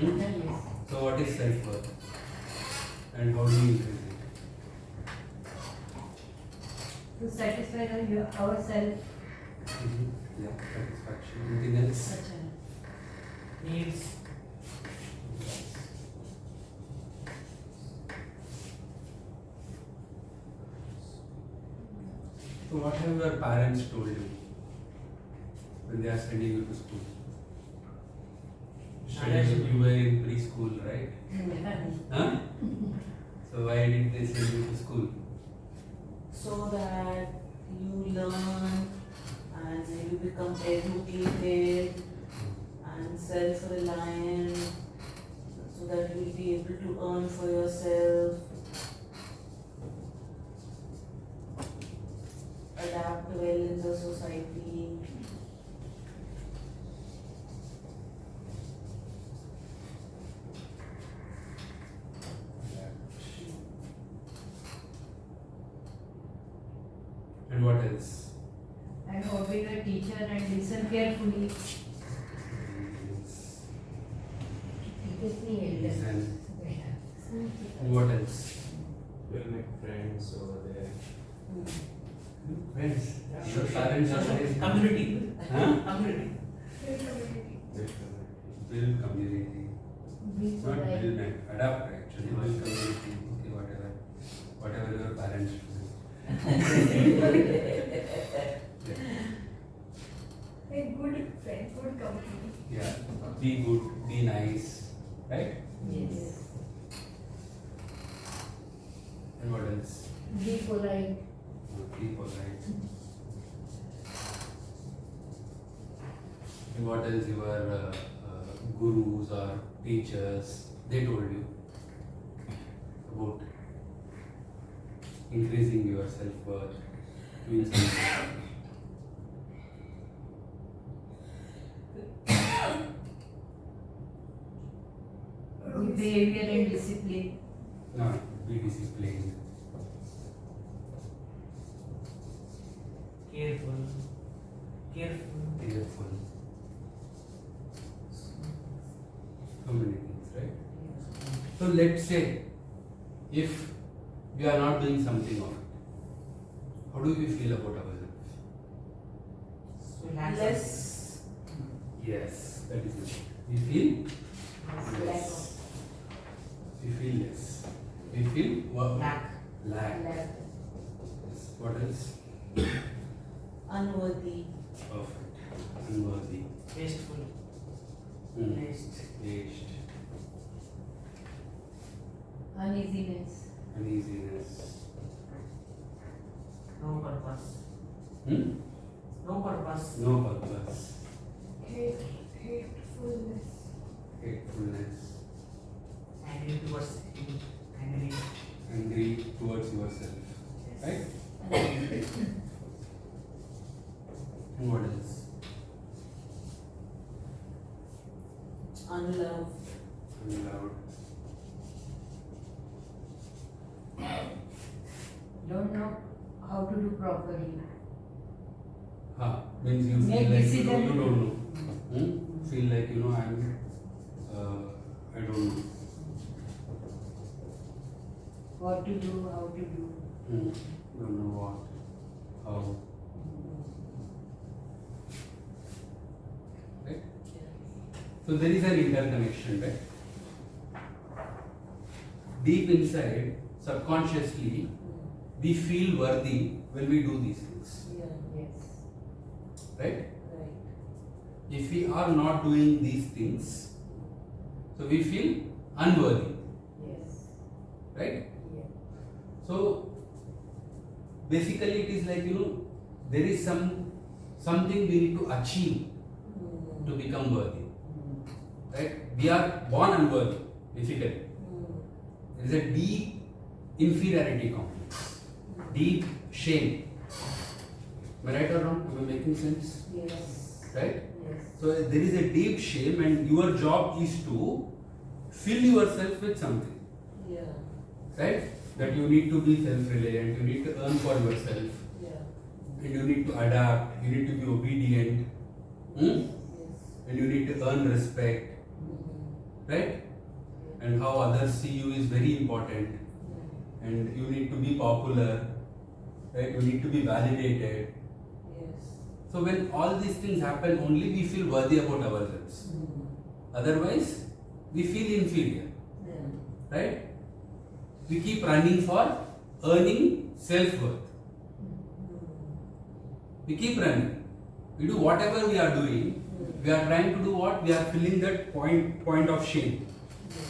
Hmm? Yes. So what is self-worth? And how do you increase it? To satisfy ourselves. Yeah, satisfaction. Anything else? Such Needs. So what have your parents told you when they are sending you to school? You were in preschool, right? a. Huh? So why did they send you to school? So that you learn and you become educated and self-reliant, so that you will be able to earn for yourself, adapt well in the society. And what else? And obey the teacher and listen carefully. And what else? We'll make friends over there. Friends. Your parents are saying Community. Huh? Community. Build community. Be Not polite. build net. Adapt actually. Build community. Okay, whatever. Whatever your parents do. A good friend, good company. Yeah. Be good. Be nice. Right? Yes. And what else? Be polite. Be polite. And what else your gurus or teachers they told you about increasing your self-worth, doing something? Behavior and discipline. No, be disciplined. Careful. Careful. Careful. So many things, right? So let's say if we are not doing something of it, how do we feel about ourselves? Relax. Less. Yes, that is it. We feel Lack. we feel less. We feel what? Lack. Lack. Lack. Yes. What else? Unworthy. Perfect. Unworthy. Wasteful. Hmm. Waste. Waste. Uneasiness. Uneasiness. No purpose. Hmm? No purpose. No purpose. Hatefulness. Hatefulness. Angry towards him. Angry. Angry towards yourself. Right? And what else? Unloved. Unloved. Don't know how to do properly. Means you Make feel like decision. you don't know. Feel like I'm I don't know. What to do, how to do. Don't know what, how. Right? So there is an interconnection, right? Deep inside, subconsciously, we feel worthy when we do these things. Yeah, Yes. Right? right. If we are not doing these things, so we feel unworthy. Yes. Right? Yeah. So basically it is like there is something we need to achieve to become worthy. Right? We are born unworthy, basically. There is a deep inferiority complex, deep shame. Am I right or wrong? Am I making sense? Yes. Right? Yes. So there is a deep shame, and your job is to fill yourself with something. Yeah, Right? That you need to be self-reliant, you need to earn for yourself, yeah. and you need to adapt, you need to be obedient, Yes. and you need to earn respect. right? And how others see you is very important. And you need to be popular, right? You need to be validated. Yes. So when all these things happen, only we feel worthy about ourselves. Otherwise, we feel inferior, Yeah. right? We keep running for earning self-worth. We keep running. We do whatever we are doing. We are trying to do what? We are feeling that point of shame.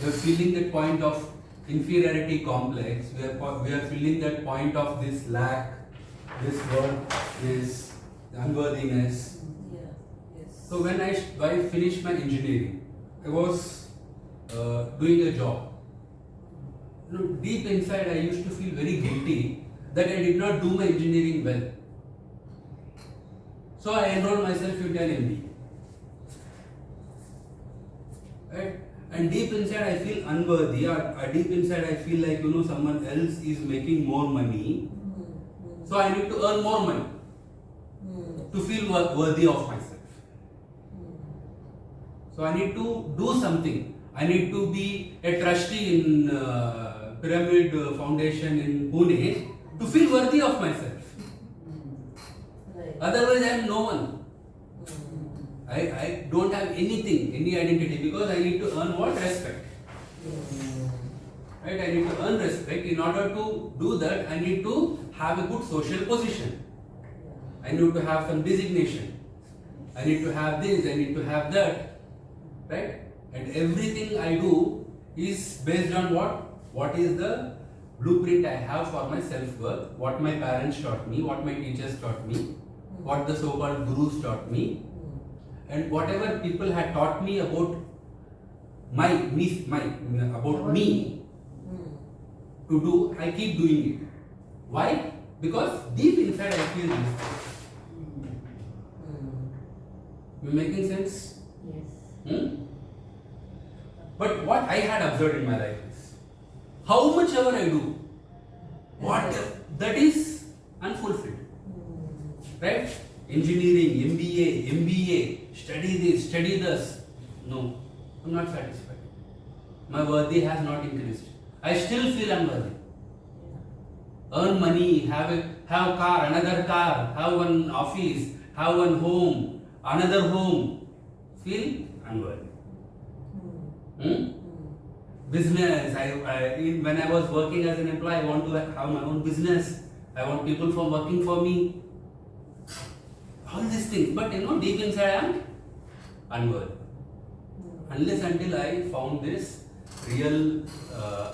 We are feeling that point of inferiority complex. We are feeling that point of this lack, this worth, this unworthiness. Yeah. Yes. So when I finished my engineering, I was doing a job. Deep inside, I used to feel very guilty that I did not do my engineering well. So I enrolled myself into an MBA. Right? And deep inside, I feel unworthy. Or deep inside, I feel like someone else is making more money. So I need to earn more money to feel worthy of myself. So I need to do something. I need to be a trustee in Pyramid Foundation in Pune to feel worthy of myself. Right. Otherwise, I am no one. I don't have anything, any identity, because I need to earn what? Respect. Right? I need to earn respect. In order to do that, I need to have a good social position. I need to have some designation. I need to have this, I need to have that. Right? And everything I do is based on what? What is the blueprint I have for my self-worth, what my parents taught me, what my teachers taught me, what the so-called gurus taught me, and whatever people had taught me about me to do, I keep doing it. Why? Because deep inside I feel this. You making sense? Yes. But what I had observed in my life is, how much ever I do, what that is unfulfilled. Right? Engineering, MBA, study this, study this. No, I'm not satisfied. My worthy has not increased. I still feel unworthy. Earn money, have car, another car, have one office, have one home, another home. Feel unworthy. Business. When I was working as an employee, I want to have my own business. I want people from working for me. All these things, but deep inside I am unworthy. Unless until I found this real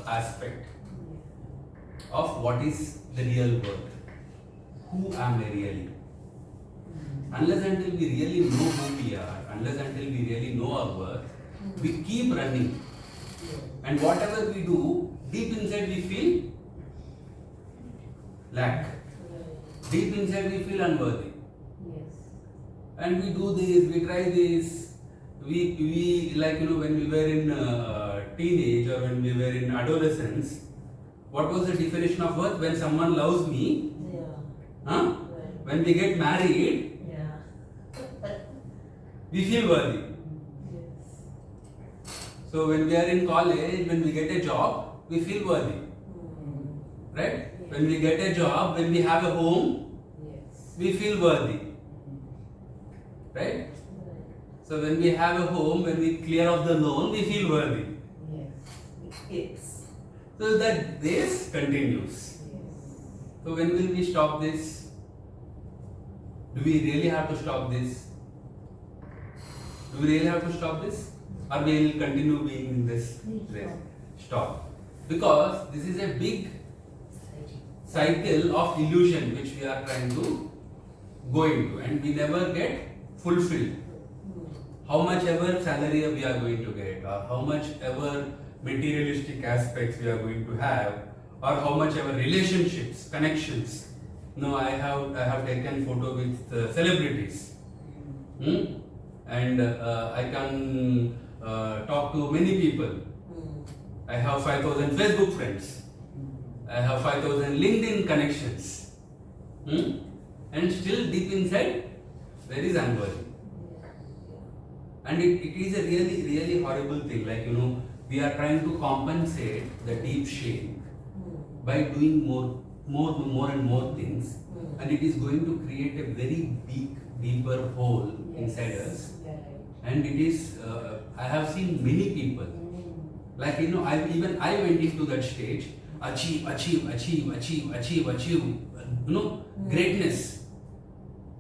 aspect of what is the real worth. Who am I really? Unless until we really know who we are, unless until we really know our worth, we keep running. And whatever we do, deep inside we feel lack. Deep inside we feel unworthy. Yes. And we do this, we try this. We like when we were in teenage or when we were in adolescence, what was the definition of worth? When someone loves me, Yeah. huh? Right. When we get married, Yeah. we feel worthy. Yes. So when we are in college, when we get a job, we feel worthy. Right? When we get a job, when we have a home, Yes. we feel worthy. Right? So when we have a home, when we clear off the loan, we feel worthy. Yes. So that this continues. So when will we stop this? Do we really have to stop this? Do we really have to stop this? Or we will continue being in this race? Stop. Because this is a big cycle of illusion which we are trying to go into, and we never get fulfilled. How much ever salary we are going to get, or how much ever materialistic aspects we are going to have, or how much ever relationships, connections. No, I have taken photo with celebrities, and I can talk to many people. I have 5,000 Facebook friends. I have 5,000 LinkedIn connections. And still deep inside, there is unworthy. And it is a really horrible thing. Like, we are trying to compensate the deep shame by doing more and more things, and it is going to create a very big, deeper hole inside us. And it is, I have seen many people, like, I went into that stage, achieve, greatness.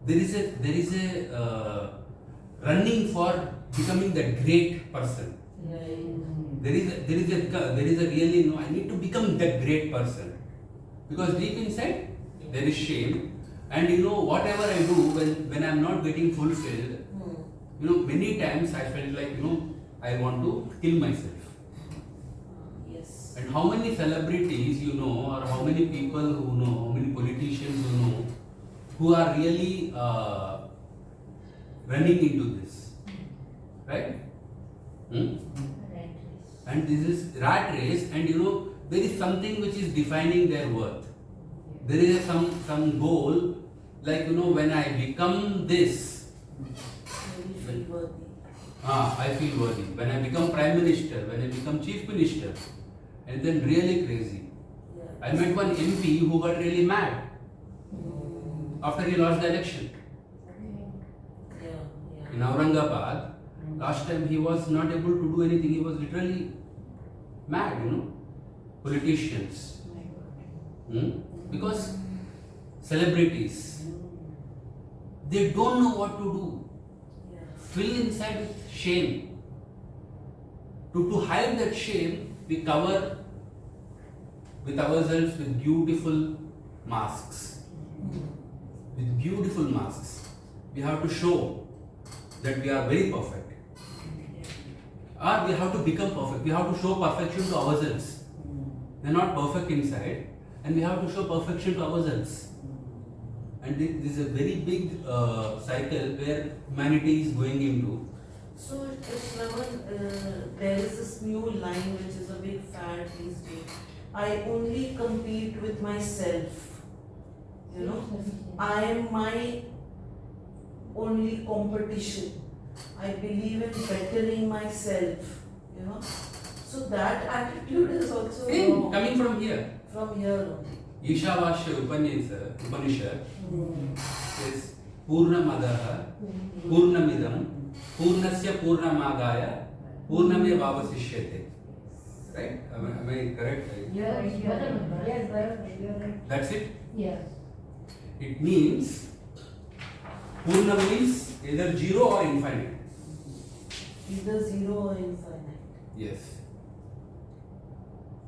There is a running for becoming that great person. There is a really, I need to become that great person, because deep inside there is shame, and whatever I do when I am not getting fulfilled, many times I felt like I want to kill myself. Yes. And how many celebrities or how many people who know, how many politicians who are really running into this, right? And this is rat race, and there is something which is defining their worth. There is some goal, like when I become this, Maybe feel worthy. I feel worthy. When I become Prime Minister, when I become Chief Minister, and then really crazy. Yeah. I met one MP who got really mad after he lost the election. Yeah. In Aurangabad, last time he was not able to do anything. He was literally mad, politicians. Because celebrities, they don't know what to do. Yeah. Fill inside with shame. To hide that shame, we cover with ourselves with beautiful masks. With beautiful masks. We have to show that we are very perfect. Or we have to become perfect. We have to show perfection to ourselves. We are not perfect inside, and we have to show perfection to ourselves. And this is a very big cycle where humanity is going into. So, Shravan, there is this new line which is a big fad these days. I only compete with myself. I am my only competition. I believe in bettering myself. So that attitude is also wrong. Coming from here. From here only. Ishavasya Upanishad is Purnamadaha, Purnamidam, Purnasya Purnamadaya, Purname Vavasishyate. Right? Am I correct? Yes, That's it? yes. It means Purna means either zero or infinite. Either zero or infinite. Yes.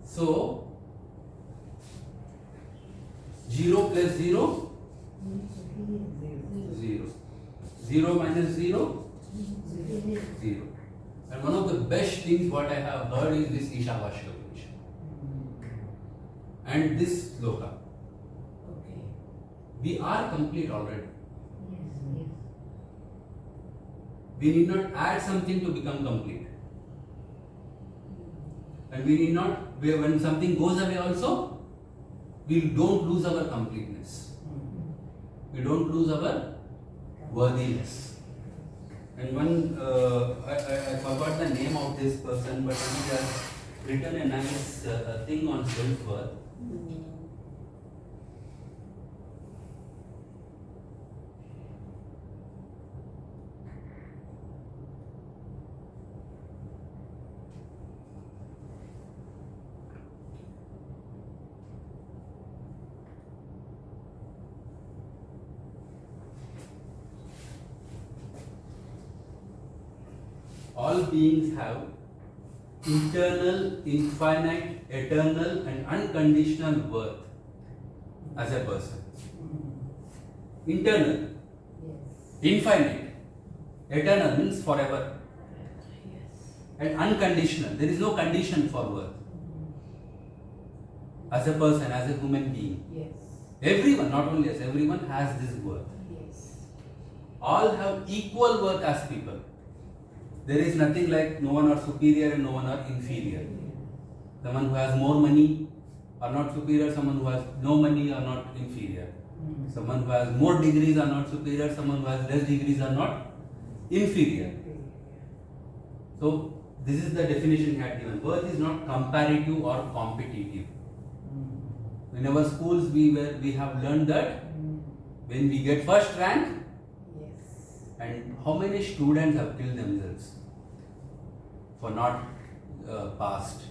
So 0 plus 0, 0. 0 minus 0, 0. And one of the best things what I have heard is this Ishavasya Upanishad. And this sloka. Okay. We are complete already. Yes. We need not add something to become complete. And we need not, when something goes away also, we don't lose our completeness. We don't lose our worthiness. And one, I forgot the name of this person, but he has written a nice thing on self-worth. All beings have internal, infinite, eternal and unconditional worth as a person. Internal, infinite, eternal means forever, and unconditional, there is no condition for worth. As a person, as a human being, everyone, not only us, everyone has this worth. All have equal worth as people. There is nothing like no one are superior and no one are inferior. Someone who has more money are not superior, someone who has no money are not inferior. Someone who has more degrees are not superior, someone who has less degrees are not inferior. So this is the definition he had given. Worth is not comparative or competitive. In our schools we have learned that when we get first rank, Yes. and how many students have killed themselves for not passed,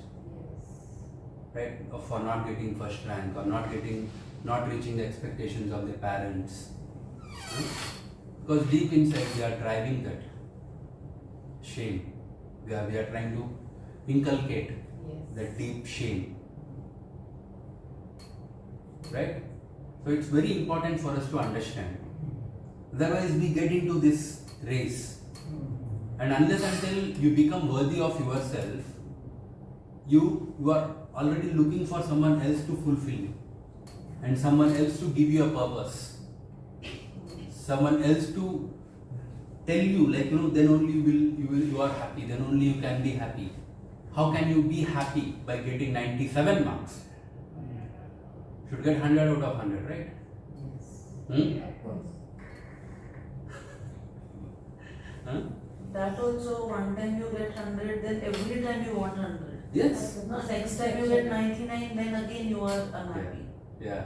right? Or for not getting first rank or not reaching the expectations of their parents. Because deep inside we are driving that shame. We are trying to inculcate that deep shame. Right? So it's very important for us to understand. Otherwise we get into this race. And unless until you become worthy of yourself, you are already looking for someone else to fulfill you. And someone else to give you a purpose. Someone else to tell you, like, then only you are happy, then only you can be happy. How can you be happy by getting 97 marks? Should get 100 out of 100, right? Huh? That also, one time you get 100, then every time you want 100. Yes. No, next time you get 99, then again you are unhappy. Yeah.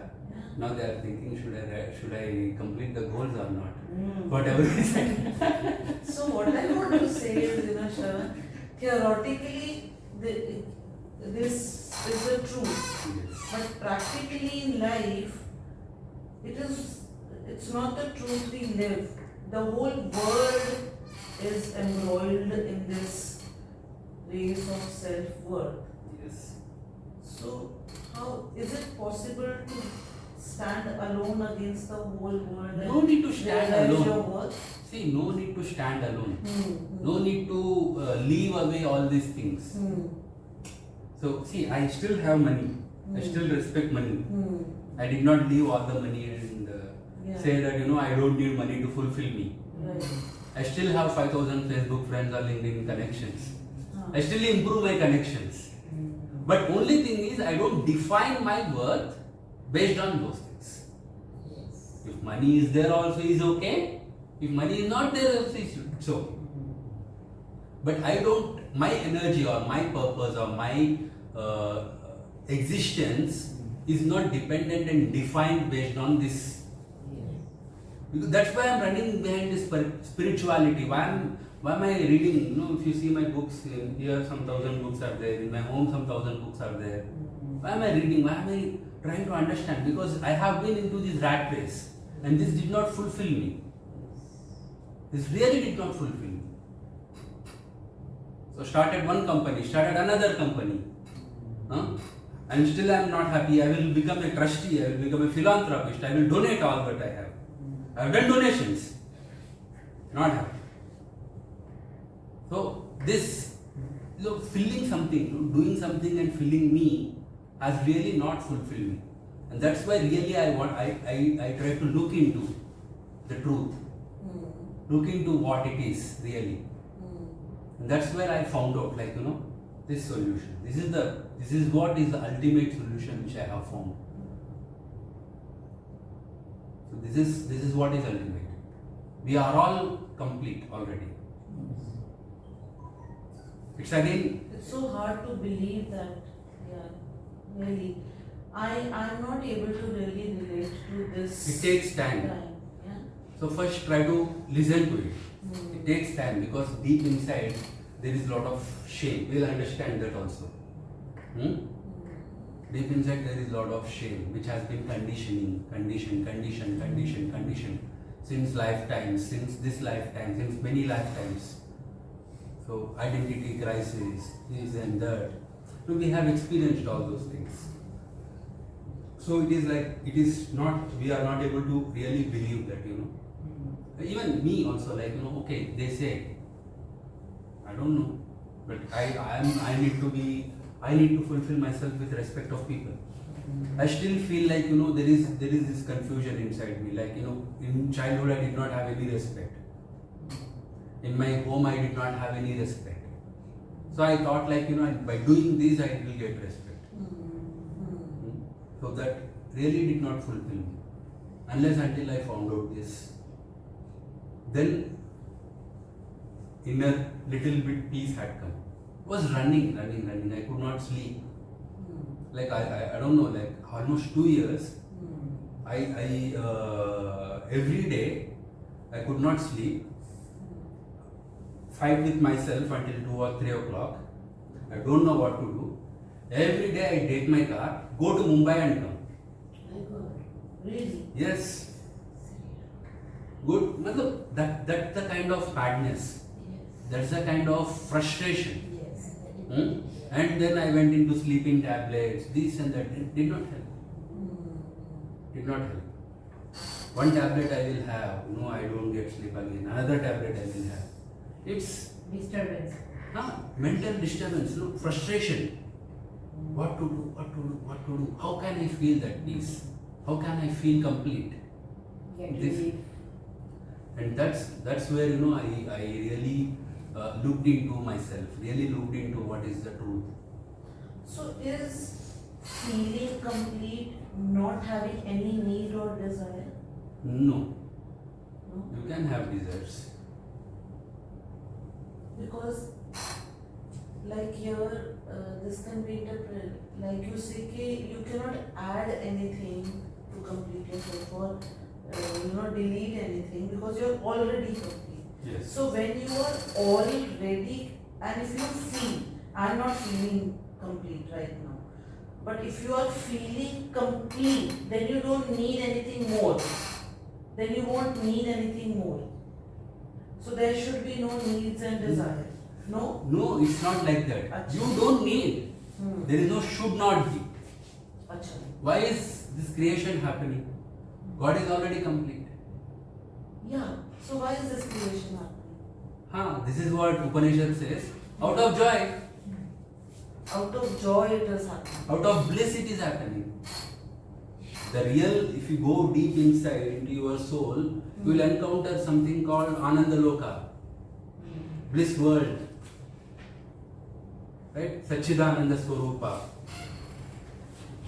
Now they are thinking, should I complete the goals or not? Mm. Whatever is it. So what I want to say is, Shravan, theoretically, this is the truth. Yes. But practically in life, it's not the truth we live. The whole world is embroiled in this race of self-worth. Yes. So how is it possible to stand alone against the whole world? No need to stand realize your alone. worth? See, no need to stand alone. Hmm. No need to leave away all these things. Hmm. So, see, I still have money. I Hmm. still respect money. Hmm. I did not leave all the money and Yeah. say that, I don't need money to fulfill me. Right. I still have 5,000 Facebook friends or LinkedIn connections. Huh. I still improve my connections. But only thing is, I don't define my worth based on those things. Yes. If money is there also is okay. If money is not there also it's okay. But I don't, my energy or my purpose or my existence is not dependent and defined based on this. Because that's why I'm running behind this spirituality. Why am I reading? If you see my books, here some 1,000 books are there. In my home, some 1,000 books are there. Why am I reading? Why am I trying to understand? Because I have been into this rat race, and this did not fulfill me. This really did not fulfill me. So started one company, started another company. And still I am not happy. I will become a trustee, I will become a philanthropist, I will donate all that I have. I have done donations. Not happy. So this, filling something, doing something and filling me has really not fulfilled me. And that's why really I try to look into the truth. Look into what it is really. And that's where I found out, this solution. This is what is the ultimate solution which I have found. So this is what is ultimate. We are all complete already. It's again. It's so hard to believe that. Yeah, really. I'm not able to really relate to this. It takes time. Yeah. So first try to listen to it. It takes time because deep inside there is a lot of shame. We'll understand that also. Deep inside there is a lot of shame which has been conditioned since lifetimes, since this lifetime, since many lifetimes. So identity crisis, this and that. So we have experienced all those things. So it is not, we are not able to really believe that, Even me also, okay, they say, I don't know, but I need to fulfill myself with respect of people. I still feel like, there is this confusion inside me. In childhood I did not have any respect. In my home I did not have any respect. So I thought by doing this I will get respect. So that really did not fulfill me. Unless until I found out this. Then inner little bit peace had come. Was running. I could not sleep. Like I don't know, like almost 2 years. I every day I could not sleep. Fight with myself until 2 or 3 o'clock. I don't know what to do. Every day I take my car, go to Mumbai and come. My God. Really? Yes. Good. Matlab, that's the kind of madness. That's the kind of frustration. Yes. And then I went into sleeping tablets, this and that. It did not help. Did not help. One tablet I will have. No, I don't get sleep again. Another tablet I will have. It's Disturbance. mental disturbance, no, frustration. What to do? How can I feel that peace? How can I feel complete? Get This- relief. And that's where I really looked into myself, really looked into what is the truth. So is feeling complete not having any need or desire? No, No? you can have desires. Because like here, this can be interpreted like you say you cannot add anything to complete yourself or delete anything because you're already complete. Yes. So when you are already, and if you feel, I'm not feeling complete right now, but if you are feeling complete, then you don't need anything more. Then you won't need anything more. So there should be no needs and desires. No? No, it's not like that. Achha. You don't need. There is no should not be. Acha. Why is this creation happening? God is already complete. Yeah. So why is this creation happening? This is what Upanishad says. Out of joy, Out of joy it is happening. out of bliss it is happening. The real, if you go deep inside into your soul, you will encounter something called Anandaloka, bliss world. Right? Sachidananda Swarupa.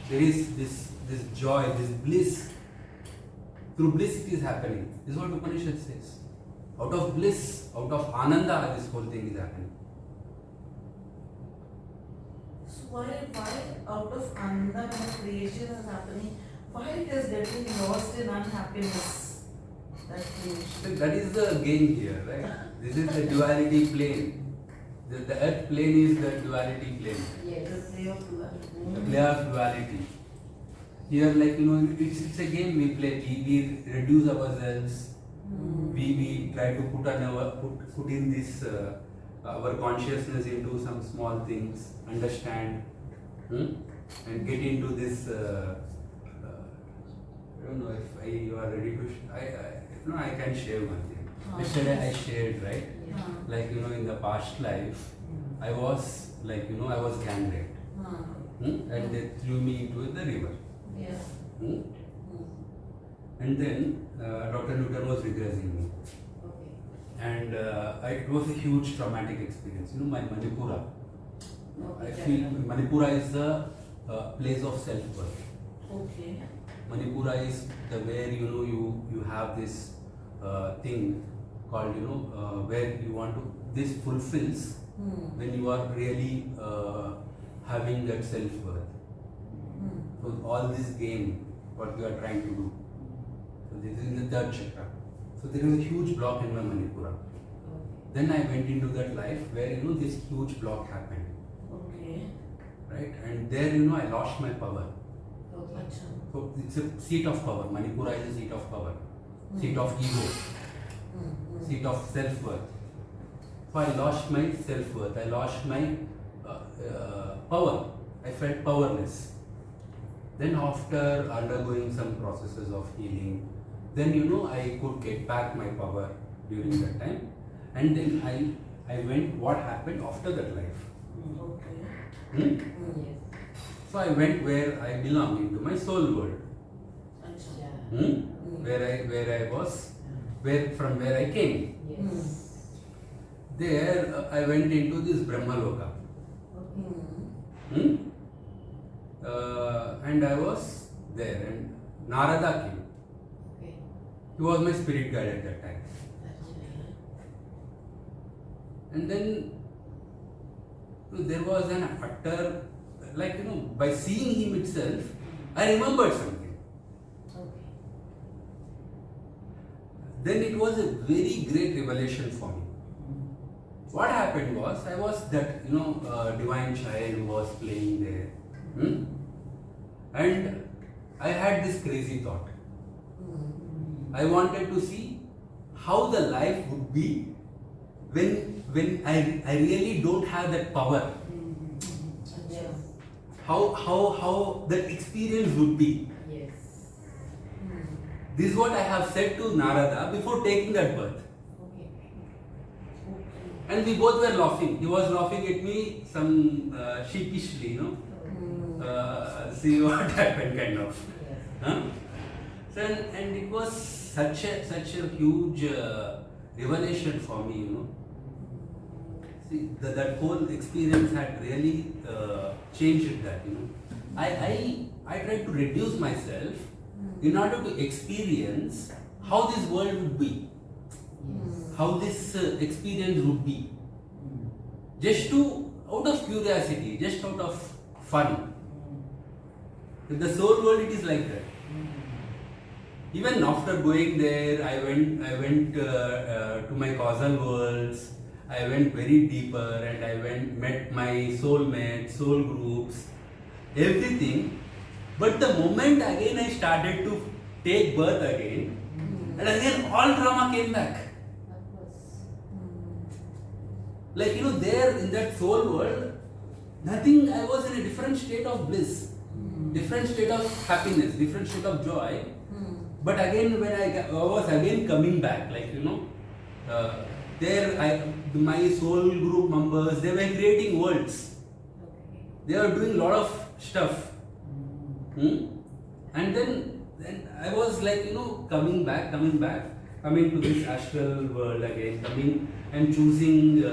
There is this joy, this bliss. Through bliss it is happening. This is what Upanishad says. Out of bliss, out of Ananda, this whole thing is happening. So why out of Ananda when the creation is happening, why it is getting lost in unhappiness? That creation. So that is the game here, right? This is the duality plane. The earth plane is the duality plane. Yes. The play of duality. The play of duality. Here, like it's a game we play. We reduce ourselves. We try to put in this our consciousness into some small things, understand, and get into this. I don't know if you are ready to. I can share one thing. Yesterday I shared, right? Yeah. Like in the past life, I was I was gang raped, and they threw me into the river. Yeah. And then Dr. Newton was regressing me, Okay. and it was a huge traumatic experience. My Manipura. I Okay. feel Manipura is the place of self-worth. Okay. Manipura is the where you have this thing called where you want to. This fulfills when you are really having that self-worth. So all this game, what you are trying to do. So this is in the third chakra. So there is a huge block in my Manipura. Then I went into that life where this huge block happened, Okay. right? And there I lost my power. Okay. Acha. So it's a seat of power. Manipura is a seat of power, seat of ego, seat of self-worth. So I lost my self-worth. I lost my power. I felt powerless. Then after undergoing some processes of healing, then I could get back my power during that time. And then I went what happened after that life. Okay. Yes. So I went where I belong, into my soul world. Acha. Yeah. Where I was, from where I came. Yes. There I went into this Brahmaloka. And I was there, and Narada came. Okay. He was my spirit guide at that time. And then there was an utter, like by seeing him itself, I remembered something. Okay. Then it was a very great revelation for me. What happened was, I was that divine child who was playing there, and I had this crazy thought. I wanted to see how the life would be when I really don't have that power. Yes. How that experience would be. Yes. This is what I have said to Narada before taking that birth. Okay. And we both were laughing. He was laughing at me, some sheepishly, see what happened, kind of. Yes. Huh? So, and it was such a huge revelation for me, See, that whole experience had really changed that, I tried to reduce myself in order to experience how this world would be, how this experience would be. Just out of curiosity, just out of fun. In the soul world, it is like that. Even after going there, I went to my causal worlds. I went very deeper, and I met my soulmates, soul groups, everything. But the moment again I started to take birth again, and again all trauma came back. Of course. Like there in that soul world, nothing. I was in a different state of bliss, different state of happiness, different state of joy. But again, when I was again coming back, my soul group members, they were creating worlds. Okay. They were doing a lot of stuff. And then I was coming back, coming to this astral world again, coming and choosing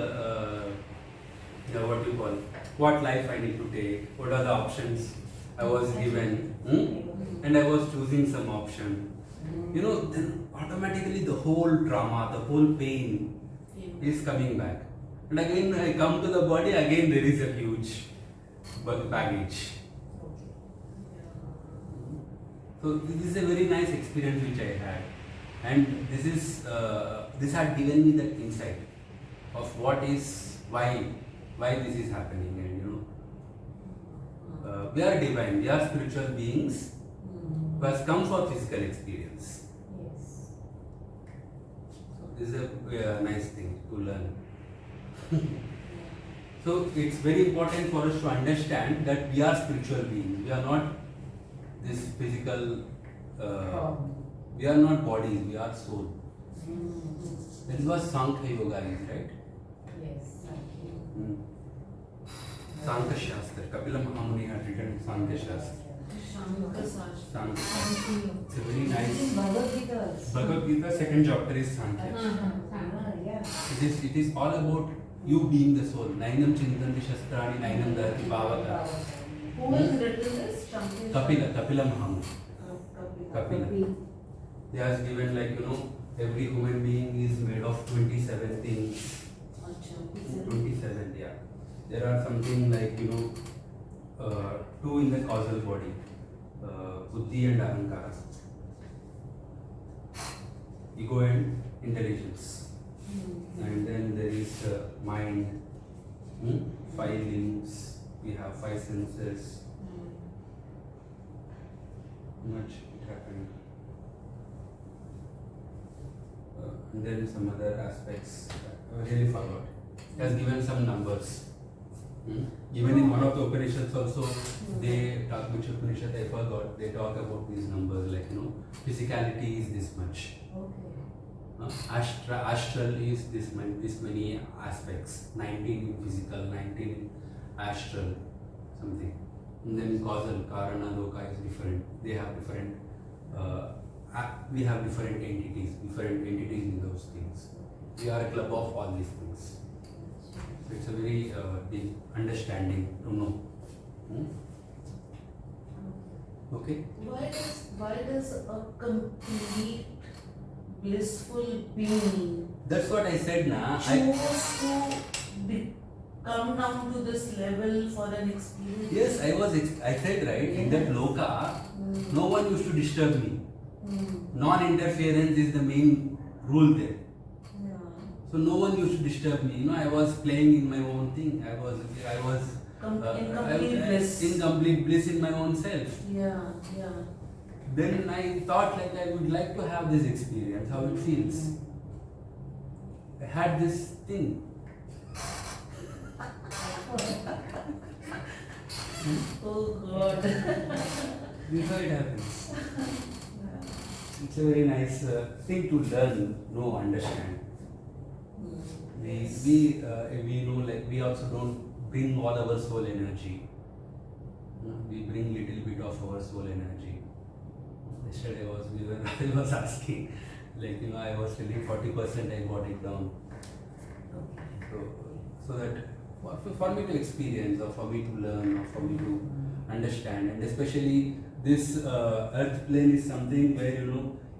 what you call, what life I need to take, what are the options I was given, and I was choosing some option. Then automatically the whole trauma, the whole pain is coming back. And again I come to the body, again there is a huge baggage. So this is a very nice experience which I had, and this had given me that insight of why this is happening, and we are divine, we are spiritual beings who has come for physical experience. Yes. So this is a nice thing to learn. So it's very important for us to understand that we are spiritual beings. We are not this physical. We are not bodies. We are soul. That is what Sankhya Yoga is, right? Yes. Thank you. Sankhya Shastra. Kapila Mahamuni had written Sankhya Shastra. Sankhya Shastra. It's a very This is nice. Bhagavad Gita also. Bhagavad Gita second chapter is Sankhya. Yeah. It is all about you being the soul. Nainam Chintanti Shastrani, Nainam Dharati Bhavaka. Who has written this? Kapila Mahamuni. Kapila. Kapila. They has given every human being is made of 27 things. 27, yeah. There are something two in the causal body, Buddhi and Ahankara, ego and intelligence. And then there is mind, 5 limbs, we have 5 senses. Much it happened. And then some other aspects, I really forgot. It has given some numbers. Even in one of the Upanishads also, they talk, which Upanishad I forgot, they talk about these numbers physicality is this much. Okay. Astral is this many aspects, 19 in physical, 19 in astral, something. And then causal, Karana, Loka is different. They have different, we have different entities in those things. We are a club of all these things. So it's a very deep understanding to know. Okay? Why does a complete blissful being That's what I said, na. choose to come down to this level for an experience? Yes, I said right, in that loka, no one used to disturb me. Non-interference is the main rule there. Yeah. So no one used to disturb me. I was playing in my own thing. I was In complete bliss. in complete bliss in my own self. Yeah, yeah. Then I thought like I would like to have this experience, how it feels. I had this thing. Oh God. This is how it happens. It's a very nice thing to learn, know, understand. We know, like, we also don't bring all our soul energy. We bring little bit of our soul energy. Yesterday I was asking, like, I was telling 40% I got it down. So that for me to experience, or for me to learn, or for me to understand, and especially this earth plane is something where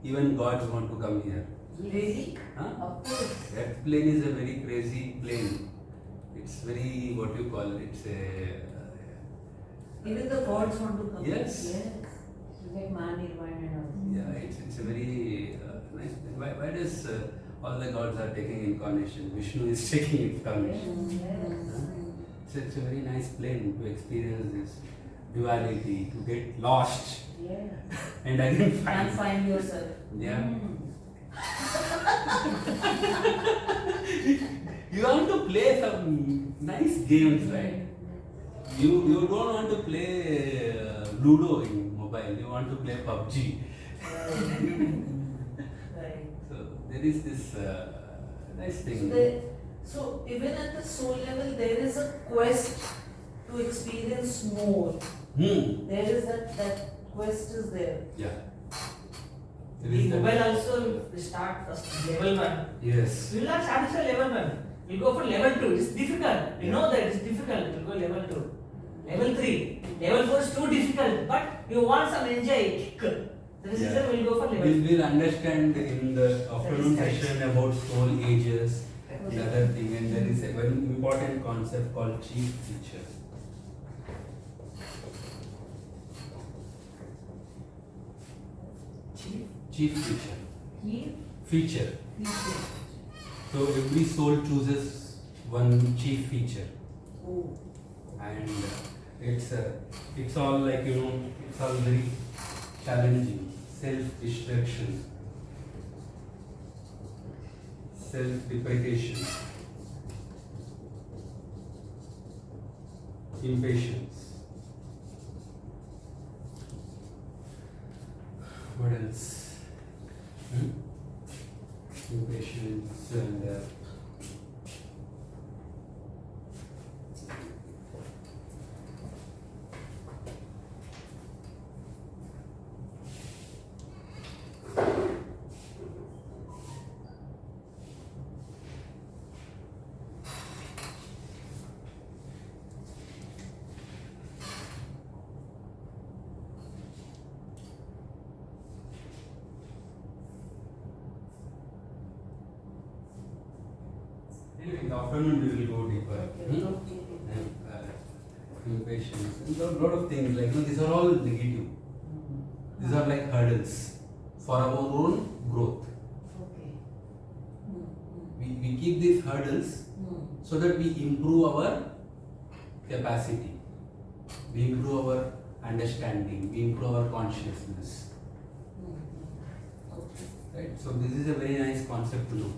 even gods want to come here. Really? Huh? Of course. Earth plane is a very crazy plane. It's very, what you call it, it's a Even the gods want to come. Yes. Yes. It's like Manirvana and all. yeah, it's a very nice thing. Why does all the gods are taking incarnation? Vishnu is taking incarnation. Yes. It's a very nice plane to experience this duality, to get lost Yeah. and again And find. find yourself. Yeah. You want to play some nice games, right? You don't want to play Ludo in mobile. You want to play PUBG. Right. So there is this nice So, thing. so even at the soul level, there is a quest to experience more. There is that quest is there. Yeah. There The is that- mobile also we start first level 1. Yes. You will not start with level 1. You go for level 2. It's difficult. You know that it's difficult. You go level 2. Level 3. Level 4 is too difficult. But you want some enjoy kick. That is reason we'll go for level 2. We'll understand in the afternoon session about soul ages, the other thing, and there is a very important concept called chief feature. Chief feature. Keep Feature. feature. So every soul chooses one chief feature, Oh. and it's all like it's all very challenging. Self-destruction, self-deprecation, impatience. What else? Impatience and anyway, in the afternoon we will go deeper. Impatience, and a lot of things like these are all negative. These are like hurdles for our own growth. Okay. We keep these hurdles so that we improve our capacity, we improve our understanding, we improve our consciousness. Right? So this is a very nice concept to know.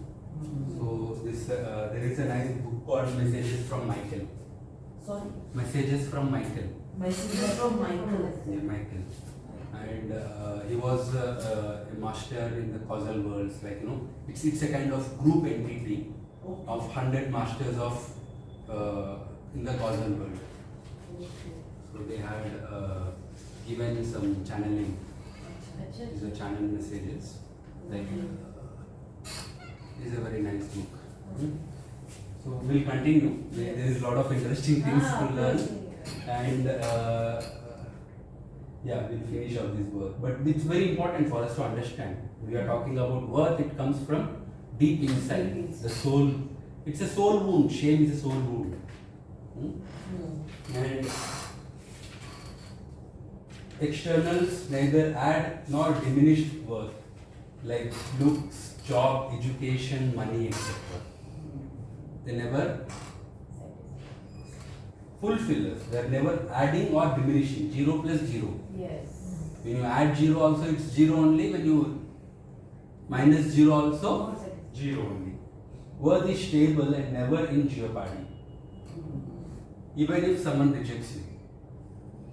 So this there is a nice book called Messages from Michael. Sorry. Messages from Michael. Messages from Michael. Yeah, Michael. And he was a master in the causal worlds. Like it's a kind of group entity of 100 masters of in the causal world. So they had given some channeling. These are channel messages. Like is a very nice book. So we'll continue. There is a lot of interesting things to learn, and yeah, we'll finish up this work. But it's very important for us to understand We are talking about worth, it comes from deep inside, Deep inside. the soul. It's a soul wound. Shame is a soul wound. And externals neither add nor diminish worth, like looks, job, education, money, etc. They never fulfill us. They are never adding or diminishing. 0 plus 0. Yes. When you add 0 also, it's 0 only. When you minus 0 also, 0 only. Worth is stable and never in jeopardy. Even if someone rejects you.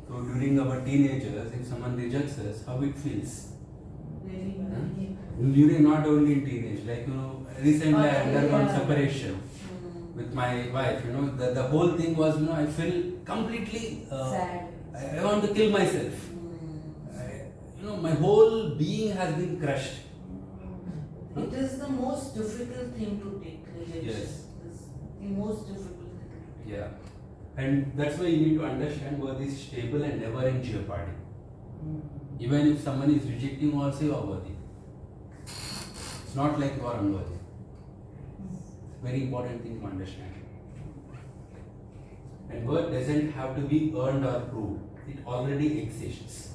So during our teenagers, if someone rejects us, how it feels? Very Huh? well. During not only in teenage, like recently I undergone Yeah. separation with my wife. The whole thing was, I feel completely Sad. I want to kill myself. My whole being has been crushed. It is the most difficult thing to take, rejection. Yes. It's the most difficult thing to take. Yeah. And that's why you need to understand worth is stable and never in jeopardy. Even if someone is rejecting you, also you are worthy. It's not like you are unworthy. Very important thing to understand. And worth doesn't have to be earned or proved. It already exists.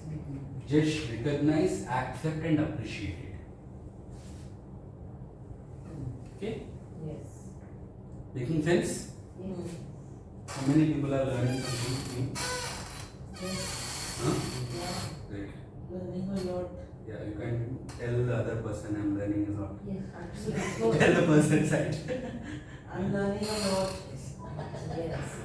Just recognize, accept and appreciate it. Okay? Yes. Making sense? Yes. How many people are learning something new? Yes. Huh? Yeah. Great. Learning a lot. Yeah, you can tell the other person I'm learning a lot. Yes. Absolutely. Tell the person side. I'm learning a lot. Yes.